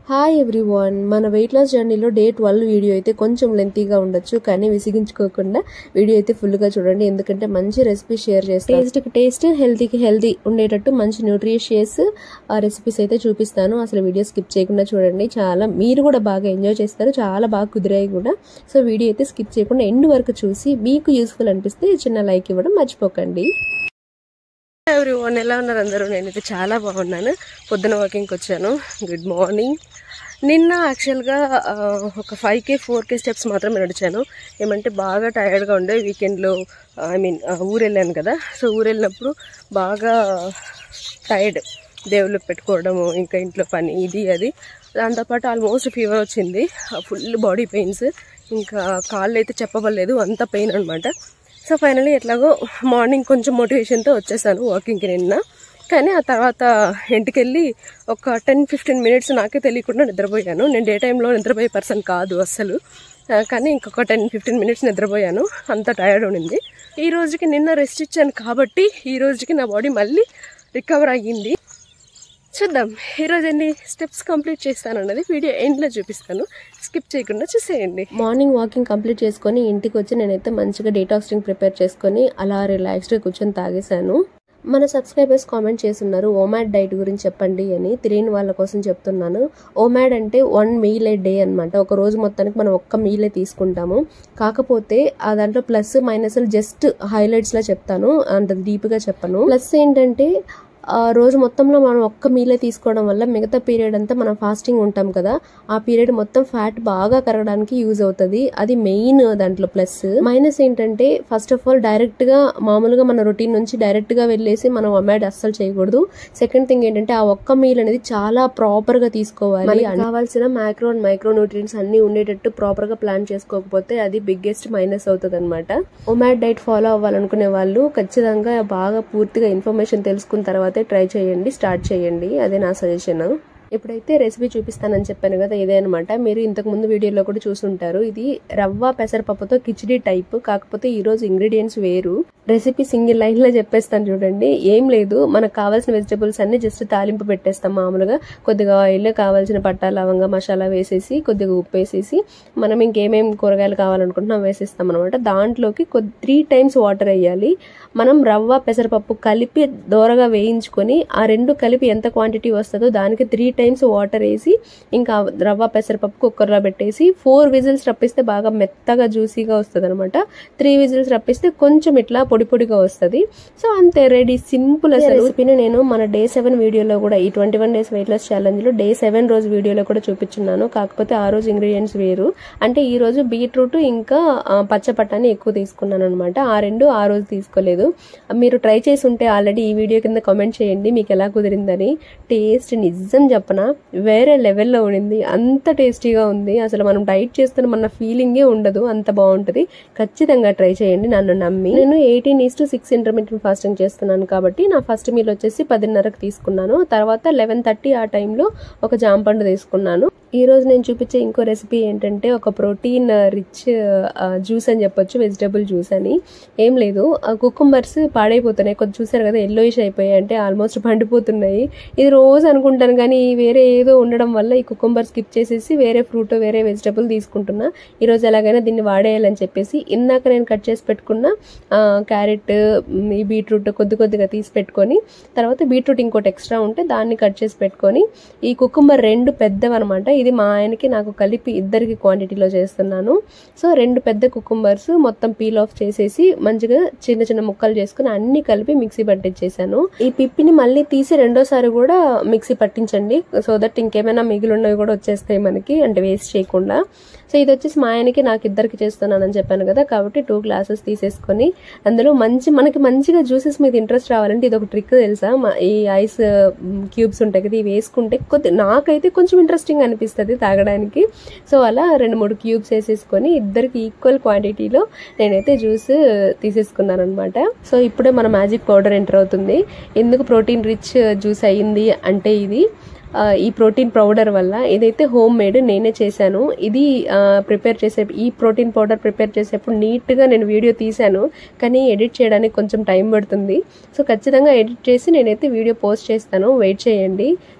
Hi everyone, మన weight loss జర్నీలో day 12 video అయితే కొంచెం లెంతీగా ఉండొచ్చు, కానీ విసిగించుకోకుండా వీడియో అయితే ఫుల్గా చూడండి. ఎందుకంటే మంచి రెసిపీ షేర్ చేస్తాను. టేస్ట్కి టేస్ట్, హెల్తీకి హెల్తీ ఉండేటట్టు మంచి న్యూట్రిషియస్ రెసిపీస్ అయితే చూపిస్తాను. అసలు వీడియో స్కిప్ చేయకుండా చూడండి. మీరు కూడా బాగా ఎంజాయ్ చేస్తారు, చాలా బాగా కుదిరాయి కూడా. సో వీడియో అయితే స్కిప్ చేయకుండా ఎండ్ వరకు చూసి మీకు యూస్ఫుల్ అనిపిస్తే చిన్న లైక్ ఇవ్వడం మర్చిపోకండి. ఎవ్రీవన్, ఎలా ఉన్నారు అందరూ? నేనైతే చాలా బాగున్నాను. పొద్దున వాకింగ్కి వచ్చాను. Good morning. నిన్న యాక్చువల్గా ఒక 5K 4K స్టెప్స్ మాత్రమే నడిచాను. ఏమంటే బాగా టైర్డ్గా ఉండే. వీకెండ్లో ఊరు వెళ్ళాను కదా. సో ఊరు వెళ్ళినప్పుడు బాగా టైర్డ్, దేవుళ్ళు పెట్టుకోవడము, ఇంకా ఇంట్లో పని, ఇది అది. దాంతోపాటు ఆల్మోస్ట్ ఫీవర్ వచ్చింది, ఫుల్ బాడీ పెయిన్స్, ఇంకా కాళ్ళు అయితే చెప్పవలేదు, అంత పెయిన్ అనమాట. సో ఫైనలీ ఎట్లాగో మార్నింగ్ కొంచెం మోటివేషన్తో వచ్చేసాను వాకింగ్కి నిన్న. కానీ ఆ తర్వాత ఇంటికి వెళ్ళి ఒక 10-15 మినిట్స్ నాకే తెలియకుండా నిద్రపోయాను. నేను డే టైంలో నిద్రపోయే పర్సన్ కాదు అస్సలు, కానీ ఇంకొక 10-15 మినిట్స్ నిద్రపోయాను. అంత టైర్డ్ ఉండింది. ఈ రోజుకి నిన్న రెస్ట్ ఇచ్చాను కాబట్టి ఈ రోజుకి నా బాడీ మళ్ళీ రికవర్ అయ్యింది. చూద్దాం ఈరోజు ఎన్ని స్టెప్స్ కంప్లీట్ చేస్తాను అన్నది వీడియో ఎండ్లో చూపిస్తాను. స్కిప్ చేయకుండా చూసేయండి. మార్నింగ్ వాకింగ్ కంప్లీట్ చేసుకొని ఇంటికి వచ్చి నేనైతే మంచిగా డీటాక్స్ డ్రింక్ ప్రిపేర్ చేసుకొని అలా రిలాక్స్డ్గా కూర్చొని తాగేశాను. మన సబ్స్క్రైబర్స్ కామెంట్ చేస్తున్నారు ఓమాడ్ డైట్ గురించి చెప్పండి అని. తెలియని వాళ్ళ కోసం చెప్తున్నాను. ఓమాడ్ అంటే 1 మీల్ ఏ డే అనమాట. ఒక రోజు మొత్తానికి మనం ఒక్క మీలే తీసుకుంటాము. కాకపోతే ఆ దాంట్లో ప్లస్ మైనస్లు జస్ట్ హైలైట్స్లా చెప్తాను, అంత డీప్గా చెప్పను. ప్లస్ ఏంటంటే రోజు మొత్తంలో మనం ఒక్క మీలే తీసుకోవడం వల్ల మిగతా పీరియడ్ అంతా మనం ఫాస్టింగ్ ఉంటాం కదా, ఆ పీరియడ్ మొత్తం ఫ్యాట్ బాగా కరగడానికి యూజ్ అవుతుంది. అది మెయిన్ దాంట్లో ప్లస్. మైనస్ ఏంటంటే ఫస్ట్ ఆఫ్ ఆల్ డైరెక్ట్గా మామూలుగా మన రొటీన్ నుంచి డైరెక్ట్గా వెళ్ళేసి మనం ఒమాడ్ అస్సలు చేయకూడదు. సెకండ్ థింగ్ ఏంటంటే ఆ ఒక్క మీల్ అనేది చాలా ప్రాపర్గా తీసుకోవాలి. కావాల్సిన మైక్రో అండ్ మైక్రో న్యూట్రియన్స్ అన్ని ఉండేటట్టు ప్రాపర్గా ప్లాన్ చేసుకోకపోతే అది బిగ్గెస్ట్ మైనస్ అవుతుంది అనమాట. ఒమాడ్ డైట్ ఫాలో అవ్వాలనుకునే వాళ్ళు ఖచ్చితంగా బాగా పూర్తిగా ఇన్ఫర్మేషన్ తెలుసుకున్న తర్వాత ట్రై చేయండి, స్టార్ట్ చేయండి. అదే నా సజెషన్. ఇప్పుడైతే రెసిపీ చూపిస్తానని చెప్పాను కదా, ఇదే అనమాట. మీరు ఇంతకు ముందు వీడియోలో కూడా చూసుంటారు. ఇది రవ్వ పెసరపప్పుతో కిచిడి టైప్, కాకపోతే ఈ రోజు ఇంగ్రీడియంట్స్ వేరు. రెసిపీ సింగిల్ లైన్ లో చెప్పేస్తాను చూడండి. ఏం లేదు, మనకు కావాల్సిన వెజిటబుల్స్ అన్ని జస్ట్ తాలింపు పెట్టేస్తాం మామూలుగా. కొద్దిగా ఆయిల్, కావాల్సిన పట్టా లవంగా మసాలా వేసేసి, కొద్దిగా ఉప్పు వేసేసి, మనం ఇంకేమేమి కూరగాయలు కావాలనుకుంటున్నాం వేసేస్తాం అనమాట. దాంట్లోకి 3 times వాటర్ వేయాలి. మనం రవ్వ పెసరపప్పు కలిపి దోరగా వేయించుకొని ఆ రెండు కలిపి ఎంత క్వాంటిటీ వస్తుందో దానికి 3 times వాటర్ వేసి, ఇంకా రవ్వ పెసరపప్పు కుక్కర్లో పెట్టేసి 4 విజిల్స్ రప్పిస్తే బాగా మెత్తగా జ్యూసీగా వస్తుంది అనమాట. 3 విజిల్స్ రప్పిస్తే కొంచెం ఇట్లా పొడి పొడిగా వస్తుంది. సో అంతే, రెడీ, సింపుల్. అసలు రెసిపీని నేను మన డే 7 వీడియోలో కూడా, ఈ 21 days వెయిట్ లాస్ ఛాలెంజ్ లో డే 7 రోజు వీడియోలో కూడా చూపించున్నాను. కాకపోతే ఆ రోజు ఇంగ్రీడియంట్స్ వేరు. అంటే ఈ రోజు బీట్రూట్ ఇంకా పచ్చపట్టాన్ని ఎక్కువ తీసుకున్నాను అనమాట. ఆ రోజు తీసుకోలేదు. మీరు ట్రై చేసి ఉంటే ఆల్రెడీ ఈ వీడియో కింద కామెంట్ చేయండి మీకు ఎలా కుదిరిందని. టేస్ట్ నిజం చెప్పనా వేరే లెవెల్లో ఉండింది. అంత టేస్టీగా ఉంది. అసలు మనం డైట్ చేస్తున్న మన ఫీలింగే ఉండదు, అంత బాగుంటుంది. ఖచ్చితంగా ట్రై చేయండి నన్ను నమ్మి. నేను 18:6 ఇంటర్మీడియట్ ఫాస్టింగ్ చేస్తున్నాను కాబట్టి నా ఫస్ట్ మీల్ వచ్చేసి 10:30కి తీసుకున్నాను. తర్వాత 11:30 ఆ టైంలో ఒక జాంపండు తీసుకున్నాను. ఈ రోజు నేను చూపించే ఇంకో రెసిపీ ఏంటంటే ఒక ప్రోటీన్ రిచ్ జ్యూస్ అని చెప్పొచ్చు, వెజిటబుల్ జ్యూస్ అని. ఏం లేదు, కుకుంబర్స్ పాడైపోతున్నాయి, కొంచెం చూసారు కదా, ఎల్లోయిష్ అయిపోయాయి, అంటే ఆల్మోస్ట్ పండిపోతున్నాయి. ఇది రోజు అనుకుంటాను కానీ వేరే ఏదో ఉండడం వల్ల ఈ కుకుంబర్ స్కిప్ చేసేసి వేరే ఫ్రూట్, వేరే వెజిటబుల్ తీసుకుంటున్నా. ఈరోజు ఎలాగైనా దీన్ని వాడేయాలని చెప్పేసి ఇందాక నేను కట్ చేసి పెట్టుకున్న క్యారెట్, ఈ బీట్రూట్ కొద్దిగా తీసి పెట్టుకొని, తర్వాత బీట్రూట్ ఇంకోటి ఎక్స్ట్రా ఉంటే దాన్ని కట్ చేసి పెట్టుకొని, ఈ కుకుంబర్ 2 పెద్దవన్నమాట. ఇది మా ఆయనకి నాకు కలిపి ఇద్దరికి క్వాంటిటీలో చేస్తున్నాను. సో 2 పెద్ద కుకుంబర్స్ మొత్తం పీల్ ఆఫ్ చేసేసి మంచిగా చిన్న చిన్న ముక్కలు చేసుకుని అన్ని కలిపి మిక్సీ పట్టించేసాను. ఈ పిప్పిని మళ్ళీ తీసి రెండోసారి కూడా మిక్సీ పట్టించండి, సో దట్ ఇంకేమైనా మిగిలినవి కూడా వచ్చేస్తాయి మనకి, అంటే వేస్ట్ చేయకుండా. సో ఇది వచ్చేసి మా ఆయనకి నాకు ఇద్దరికి చేస్తున్నానని చెప్పాను కదా, కాబట్టి 2 గ్లాసెస్ తీసేసుకొని అందులో మనకి మంచిగా జ్యూసెస్ మీద ఇంట్రెస్ట్ రావాలంటే ఇది ఒక ట్రిక్ తెలుసా. ఈ ఐస్ క్యూబ్స్ ఉంటాయి కదా, ఇవి వేసుకుంటే నాకైతే కొంచెం ఇంట్రెస్టింగ్ అనిపిస్తుంది తాగడానికి. సో అలా 2-3 క్యూబ్స్ వేసేసుకొని ఇద్దరికి ఈక్వల్ క్వాంటిటీలో నేనైతే జ్యూస్ తీసేసుకున్నాను అనమాట. సో ఇప్పుడే మన మ్యాజిక్ పౌడర్ ఎంటర్ అవుతుంది. ఎందుకు ప్రోటీన్ రిచ్ జ్యూస్ అయ్యింది అంటే ఇది ఈ ప్రోటీన్ పౌడర్ వల్ల. ఇదైతే హోమ్ మేడ్, నేనే చేశాను. ఇది ప్రిపేర్ చేసే ఈ ప్రోటీన్ పౌడర్ ప్రిపేర్ చేసేప్పుడు నీట్గా నేను వీడియో తీశాను, కానీ ఎడిట్ చేయడానికి కొంచెం టైం పడుతుంది. సో ఖచ్చితంగా ఎడిట్ చేసి నేనైతే వీడియో పోస్ట్ చేస్తాను, వెయిట్ చేయండి.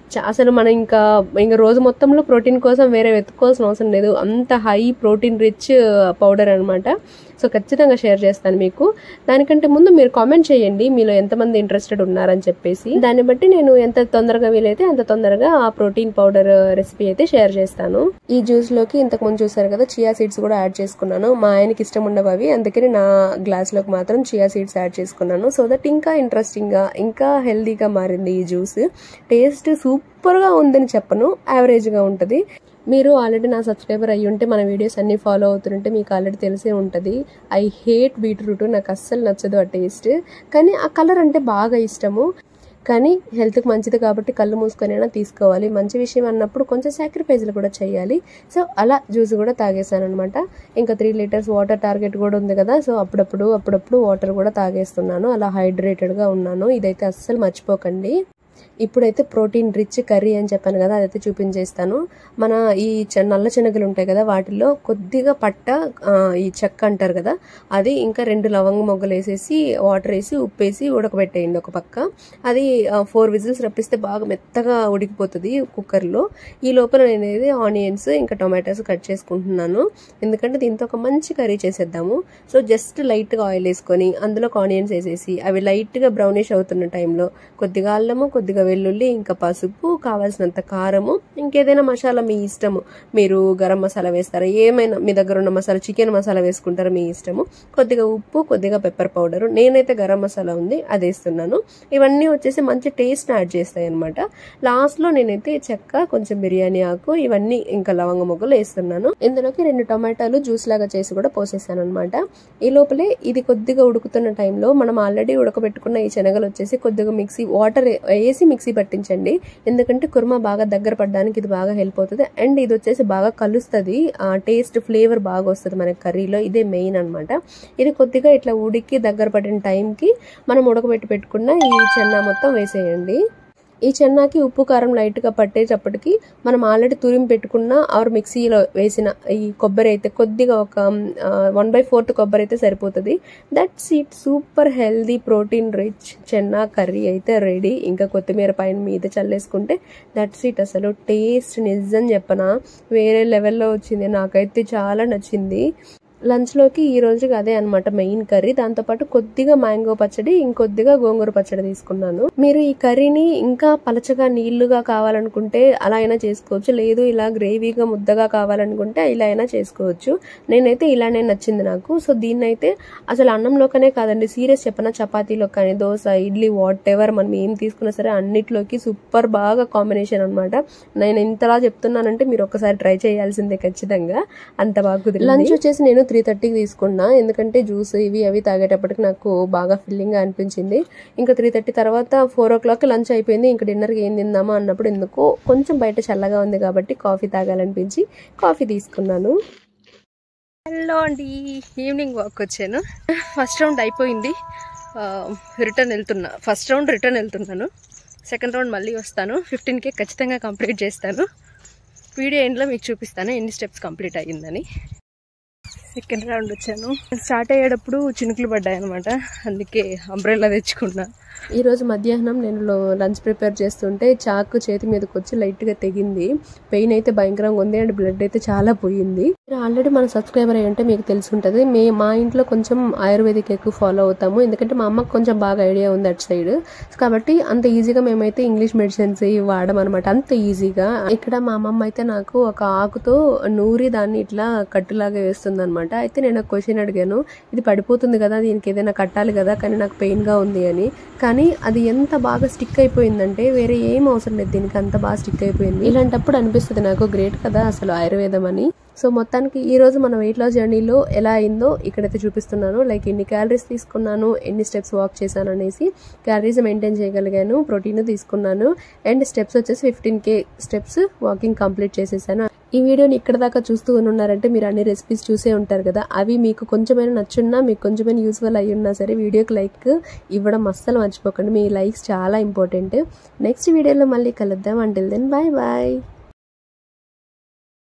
అసలు మనం ఇంకా రోజు మొత్తంలో ప్రోటీన్ కోసం వేరే వెతుక్కోవాల్సిన అవసరం లేదు, అంత హై ప్రోటీన్ రిచ్ పౌడర్ అనమాట. సో ఖచ్చితంగా షేర్ చేస్తాను మీకు. దానికంటే ముందు మీరు కామెంట్ చేయండి మీలో ఎంతమంది ఇంట్రెస్టెడ్ ఉన్నారని చెప్పేసి. దాన్ని బట్టి నేను ఎంత తొందరగా వీలైతే అంత తొందరగా ఆ ప్రోటీన్ పౌడర్ రెసిపీ అయితే షేర్ చేస్తాను. ఈ జ్యూస్ లోకి ఇంతకు ముందు చూసారు కదా, చియా సీడ్స్ కూడా యాడ్ చేసుకున్నాను. మా ఆయనకి ఇష్టం ఉండవు అవి, అందుకని నా గ్లాస్ లోకి మాత్రం చియా సీడ్స్ యాడ్ చేసుకున్నాను. సో దట్ ఇంకా ఇంట్రెస్టింగ్ గా ఇంకా హెల్దీగా మారింది ఈ జ్యూస్. టేస్ట్ సూపర్ గా ఉందని చెప్పను, యావరేజ్ గా ఉంటది. మీరు ఆల్రెడీ నా సబ్స్క్రైబర్ అయ్యి ఉంటే, మన వీడియోస్ అన్ని ఫాలో అవుతుంటే మీకు ఆల్రెడీ తెలిసే ఉంటుంది. ఐ హేట్ బీట్రూట్, నాకు అస్సలు నచ్చదు ఆ టేస్ట్. కానీ ఆ కలర్ అంటే బాగా ఇష్టము. కానీ హెల్త్కి మంచిది కాబట్టి కళ్ళు మూసుకొనైనా తీసుకోవాలి. మంచి విషయం అన్నప్పుడు కొంచెం సాక్రిఫైజ్లు కూడా చేయాలి. సో అలా జ్యూస్ కూడా తాగేసాను అనమాట. ఇంకా 3 లీటర్స్ వాటర్ టార్గెట్ కూడా ఉంది కదా, సో అప్పుడప్పుడు వాటర్ కూడా తాగేస్తున్నాను. అలా హైడ్రేటెడ్గా ఉన్నాను. ఇదైతే అస్సలు మర్చిపోకండి. ఇప్పుడైతే ప్రోటీన్ రిచ్ కర్రీ అని చెప్పాను కదా, అదైతే చూపించేస్తాను. మన ఈ నల్ల శనగలు ఉంటాయి కదా, వాటిల్లో కొద్దిగా పట్ట, ఈ చెక్క అంటారు కదా, అది ఇంకా 2 లవంగ మొగ్గలు వేసేసి వాటర్ వేసి ఉప్పేసి ఉడకబెట్టేయండి ఒక పక్క. అది 4 విజిల్స్ రప్పిస్తే బాగా మెత్తగా ఉడికిపోతుంది కుక్కర్లో. ఈ లోపల నేనేది ఆనియన్స్ ఇంకా టొమాటోస్ కట్ చేసుకుంటున్నాను, ఎందుకంటే దీంతో ఒక మంచి కర్రీ చేసేద్దాము. సో జస్ట్ లైట్గా ఆయిల్ వేసుకొని అందులో ఆనియన్స్ వేసేసి అవి లైట్గా బ్రౌనిష్ అవుతున్న టైంలో కొద్దిగా అల్లము, కొద్దిగా వెల్లుల్లి, ఇంకా పసుపు, కావాల్సినంత కారము, ఇంకేదైనా మసాలా మీ ఇష్టము. మీరు గరం మసాలా వేస్తారా, ఏమైనా మీ దగ్గర ఉన్న మసాలా, చికెన్ మసాలా వేసుకుంటారా మీ ఇష్టము. కొద్దిగా ఉప్పు, కొద్దిగా పెప్పర్ పౌడర్, నేనైతే గరం మసాలా ఉంది అది వేస్తున్నాను. ఇవన్నీ వచ్చేసి మంచి టేస్ట్ యాడ్ చేస్తాయి అనమాట. లాస్ట్ లో నేనైతే చెక్క, కొంచెం బిర్యానీ ఆకు, ఇవన్నీ ఇంకా లవంగ మొగ్గలు వేస్తున్నాను. ఇందులోకి 2 టమాటాలు జ్యూస్ లాగా చేసి కూడా పోసేసాను అనమాట. ఈ లోపలే ఇది కొద్దిగా ఉడుకుతున్న టైంలో మనం ఆల్రెడీ ఉడకబెట్టుకున్న ఈ శనగలు వచ్చేసి కొద్దిగా మిక్సీ వాటర్ వేసి మిక్సీ పట్టించండి, ఎందుకంటే కుర్మా బాగా దగ్గర పడడానికి ఇది బాగా హెల్ప్ అవుతుంది. అండ్ ఇది వచ్చేసి బాగా కలుస్తుంది, టేస్ట్ ఫ్లేవర్ బాగా వస్తుంది మన కర్రీలో, ఇదే మెయిన్ అనమాట. ఇది కొద్దిగా ఇట్లా ఉడికి దగ్గర పడిన టైంకి మనం ఉడకబెట్టి పెట్టుకున్న ఈ చెన్నా మొత్తం వేసేయండి. ఈ చెన్నాకి ఉప్పు కారం లైట్గా పట్టేటప్పటికి మనం ఆల్రెడీ తురిమి పెట్టుకున్న ఆర్ మిక్సీలో వేసిన ఈ కొబ్బరి అయితే కొద్దిగా ఒక 1/4 కొబ్బరి అయితే సరిపోతుంది. That's it, super healthy protein rich Chenna curry అయితే రెడీ. ఇంకా కొత్తిమీర పైన మీద చల్లేసుకుంటే దట్స్ ఇట్. అసలు టేస్ట్ నిజం చెప్పనా వేరే లెవెల్లో వచ్చింది, నాకైతే చాలా నచ్చింది. లంచ్లోకి ఈ రోజుకి అదే అనమాట మెయిన్ కర్రీ. దాంతోపాటు కొద్దిగా మ్యాంగో పచ్చడి, ఇంకొద్దిగా గోంగూర పచ్చడి తీసుకున్నాను. మీరు ఈ కర్రీని ఇంకా పలచగా నీళ్లుగా కావాలనుకుంటే అలా అయినా చేసుకోవచ్చు, లేదు ఇలా గ్రేవీగా ముద్దగా కావాలనుకుంటే ఇలా అయినా చేసుకోవచ్చు. నేనైతే ఇలానే నచ్చింది నాకు. సో దీన్నైతే అసలు అన్నంలోకనే కాదండి, సీరియస్ చెప్పనా, చపాతీలో కానీ, దోశ, ఇడ్లీ, వాట్ ఎవర్ మనం ఏం తీసుకున్నా సరే అన్నిట్లోకి సూపర్ బాగా కాంబినేషన్ అనమాట. నేను ఇంతలా చెప్తున్నానంటే మీరు ఒకసారి ట్రై చేయాల్సిందే ఖచ్చితంగా, అంత బాగా కుదిరింది. లంచ్ వచ్చేసి నేను 3:30కి తీసుకున్నా, ఎందుకంటే జ్యూస్ ఇవి అవి తాగేటప్పటికి నాకు బాగా ఫిల్లింగ్ గా అనిపించింది. ఇంకా 3:30 తర్వాత 4 o'clock లంచ్ అయిపోయింది. ఇంకా డిన్నర్కి ఏం తిందామా అన్నప్పుడు ఎందుకో కొంచెం బయట చల్లగా ఉంది కాబట్టి కాఫీ తాగాలనిపించి కాఫీ తీసుకున్నాను. హలో అండి, ఈవినింగ్ వాక్ వచ్చాను. ఫస్ట్ రౌండ్ అయిపోయింది, రిటర్న్ వెళ్తున్నా. ఫస్ట్ రౌండ్ రిటర్న్ వెళ్తున్నాను, సెకండ్ రౌండ్ మళ్ళీ వస్తాను. 15K ఖచ్చితంగా కంప్లీట్ చేస్తాను. వీడియో ఎండ్లో మీకు చూపిస్తాను ఎన్ని స్టెప్స్ కంప్లీట్ అయ్యిందని. సెకండ్ రౌండ్ వచ్చాను. స్టార్ట్ అయ్యేటప్పుడు చినుకులు పడ్డాయి అనమాట, అందుకే అంబ్రెల్లా తెచ్చుకున్నా. ఈరోజు మధ్యాహ్నం నేను లంచ్ ప్రిపేర్ చేస్తుంటే చాకు చేతి మీదకి వచ్చి లైట్గా తెగింది. పెయిన్ అయితే భయంకరంగా ఉంది అండ్ బ్లడ్ అయితే చాలా పోయింది. మీరు ఆల్రెడీ మన సబ్స్క్రైబర్ అయ్యి ఉంటే మీకు తెలిసి ఉంటుంది. మా ఇంట్లో కొంచెం ఆయుర్వేదిక్ ఎక్కువ ఫాలో అవుతాము, ఎందుకంటే మా అమ్మకు కొంచెం బాగా ఐడియా ఉంది అటు సైడ్. కాబట్టి అంత ఈజీగా మేమైతే ఇంగ్లీష్ మెడిసిన్స్ వాడమన్నమాట, అంత ఈజీగా. ఇక్కడ మా అమ్మమ్మ అయితే నాకు ఒక ఆకుతో నూరి దాన్ని ఇట్లా కట్టులాగా వేస్తుంది అనమాట. అయితే నేను ఒక క్వశ్చన్ అడిగాను, ఇది పడిపోతుంది కదా, దీనికి ఏదైనా కట్టాలి కదా, కానీ నాకు పెయిన్గా ఉంది అని. కానీ అది ఎంత బాగా స్టిక్ అయిపోయిందంటే వేరే ఏం అవసరం లేదు, దీనికి అంత బాగా స్టిక్ అయిపోయింది. ఇలాంటప్పుడు అనిపిస్తుంది నాకు గ్రేట్ కదా అసలు ఆయుర్వేదం అని. సో మొత్తానికి ఈ రోజు మన వెయిట్ లాస్ జర్నీలో ఎలా అయిందో ఇక్కడైతే చూపిస్తున్నాను. లైక్ ఎన్ని క్యాలరీస్ తీసుకున్నాను, ఎన్ని స్టెప్స్ వాక్ చేశాను అనేసి. క్యాలరీస్ మెయింటైన్ చేయగలిగాను, ప్రోటీన్ తీసుకున్నాను, అండ్ స్టెప్స్ వచ్చేసి 15K స్టెప్స్ వాకింగ్ కంప్లీట్ చేసేసాను. ఈ వీడియోని ఇక్కడ దాకా చూస్తూ ఉన్నారంటే మీరు అన్ని రెసిపీస్ చూసే ఉంటారు కదా, అవి మీకు కొంచెమైనా నచ్చున్నా, మీకు కొంచెమైనా యూస్ఫుల్ అయ్యి ఉన్నా సరే వీడియోకి లైక్ ఇవ్వడం అస్సలు మర్చిపోకండి. మీ లైక్స్ చాలా ఇంపార్టెంట్. నెక్స్ట్ వీడియోలో మళ్ళీ కలుద్దాం. Until then bye bye.